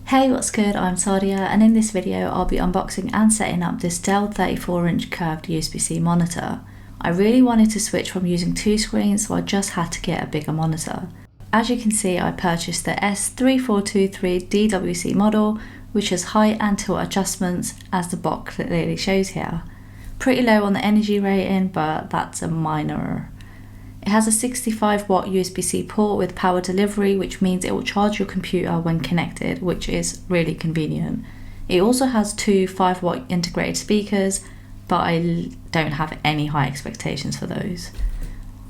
Hey, what's good? I'm Sadia, and in this video I'll be unboxing and setting up this Dell 34-inch curved USB-C monitor. I really wanted to switch from using two screens, so I just had to get a bigger monitor. As you can see, I purchased the S3423DWC model, which has height and tilt adjustments, as the box clearly shows here. Pretty low on the energy rating, but that's a minor. It has a 65 watt USB-C port with power delivery, which means it will charge your computer when connected, which is really convenient. It also has two 5 watt integrated speakers, but I don't have any high expectations for those.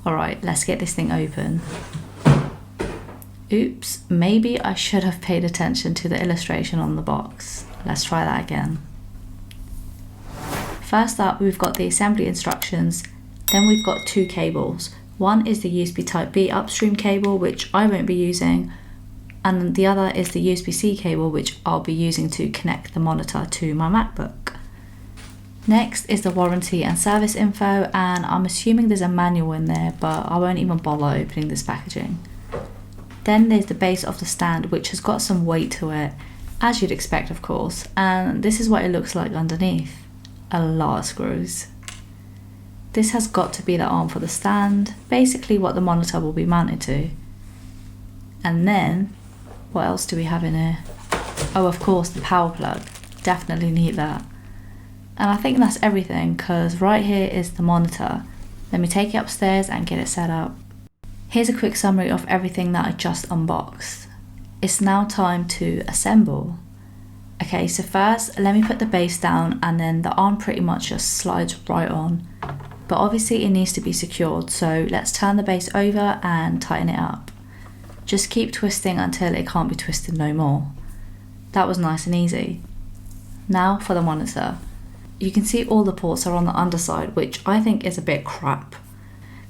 Alright, let's get this thing open. Oops, maybe I should have paid attention to the illustration on the box. Let's try that again. First up, we've got the assembly instructions, then we've got two cables. One is the USB Type-B upstream cable, which I won't be using, and the other is the USB-C cable, which I'll be using to connect the monitor to my Macbook. Next is the warranty and service info, and I'm assuming there's a manual in there, but I won't even bother opening this packaging. Then there's the base of the stand, which has got some weight to it, as you'd expect of course, and this is what it looks like underneath. A lot of screws. This has got to be the arm for the stand, basically what the monitor will be mounted to. And then, what else do we have in here? Oh, of course, the power plug. Definitely need that. And I think that's everything, because right here is the monitor. Let me take it upstairs and get it set up. Here's a quick summary of everything that I just unboxed. It's now time to assemble. Okay, so first, let me put the base down, and then the arm pretty much just slides right on. But obviously it needs to be secured, so let's turn the base over and tighten it up. Just keep twisting until it can't be twisted no more. That was nice and easy. Now for the monitor. You can see all the ports are on the underside, which I think is a bit crap.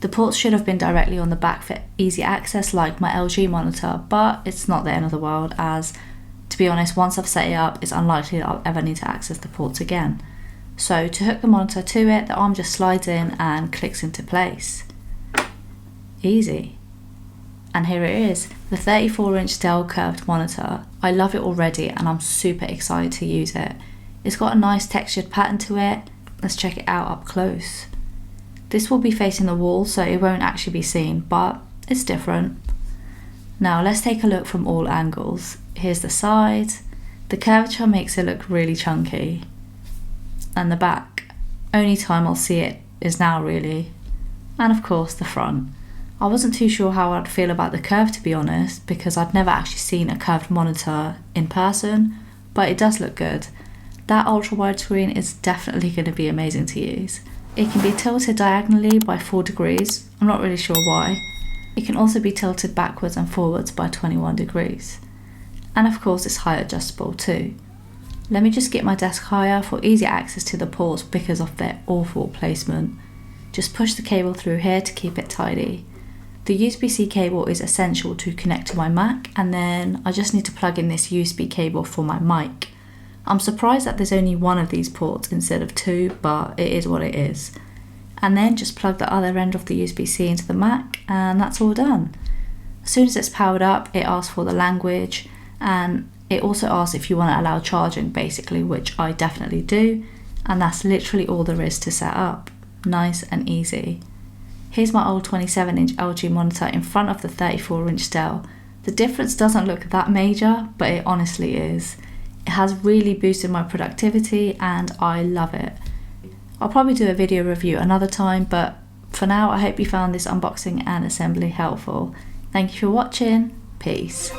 The ports should have been directly on the back for easy access like my LG monitor, but it's not the end of the world, as to be honest, once I've set it up, it's unlikely that I'll ever need to access the ports again. So to hook the monitor to it, the arm just slides in and clicks into place. Easy. And here it is, the 34-inch Dell curved monitor. I love it already and I'm super excited to use it. It's got a nice textured pattern to it. Let's check it out up close. This will be facing the wall, so it won't actually be seen, but it's different. Now let's take a look from all angles. Here's the side. The curvature makes it look really chunky. And the back. Only time I'll see it is now really. And of course the front. I wasn't too sure how I'd feel about the curve, to be honest, because I'd never actually seen a curved monitor in person, but it does look good. That ultra-wide screen is definitely going to be amazing to use. It can be tilted diagonally by 4 degrees, I'm not really sure why. It can also be tilted backwards and forwards by 21 degrees. And of course it's height adjustable too. Let me just get my desk higher for easy access to the ports because of their awful placement. Just push the cable through here to keep it tidy. The USB-C cable is essential to connect to my Mac, and then I just need to plug in this USB cable for my mic. I'm surprised that there's only one of these ports instead of two, but it is what it is. And then just plug the other end of the USB-C into the Mac, and that's all done. As soon as it's powered up, it asks for the language, and it also asks if you want to allow charging basically, which I definitely do, and that's literally all there is to set up. Nice and easy. Here's my old 27-inch LG monitor in front of the 34-inch Dell. The difference doesn't look that major, but it honestly is. It has really boosted my productivity and I love it. I'll probably do a video review another time, but for now I hope you found this unboxing and assembly helpful. Thank you for watching. Peace.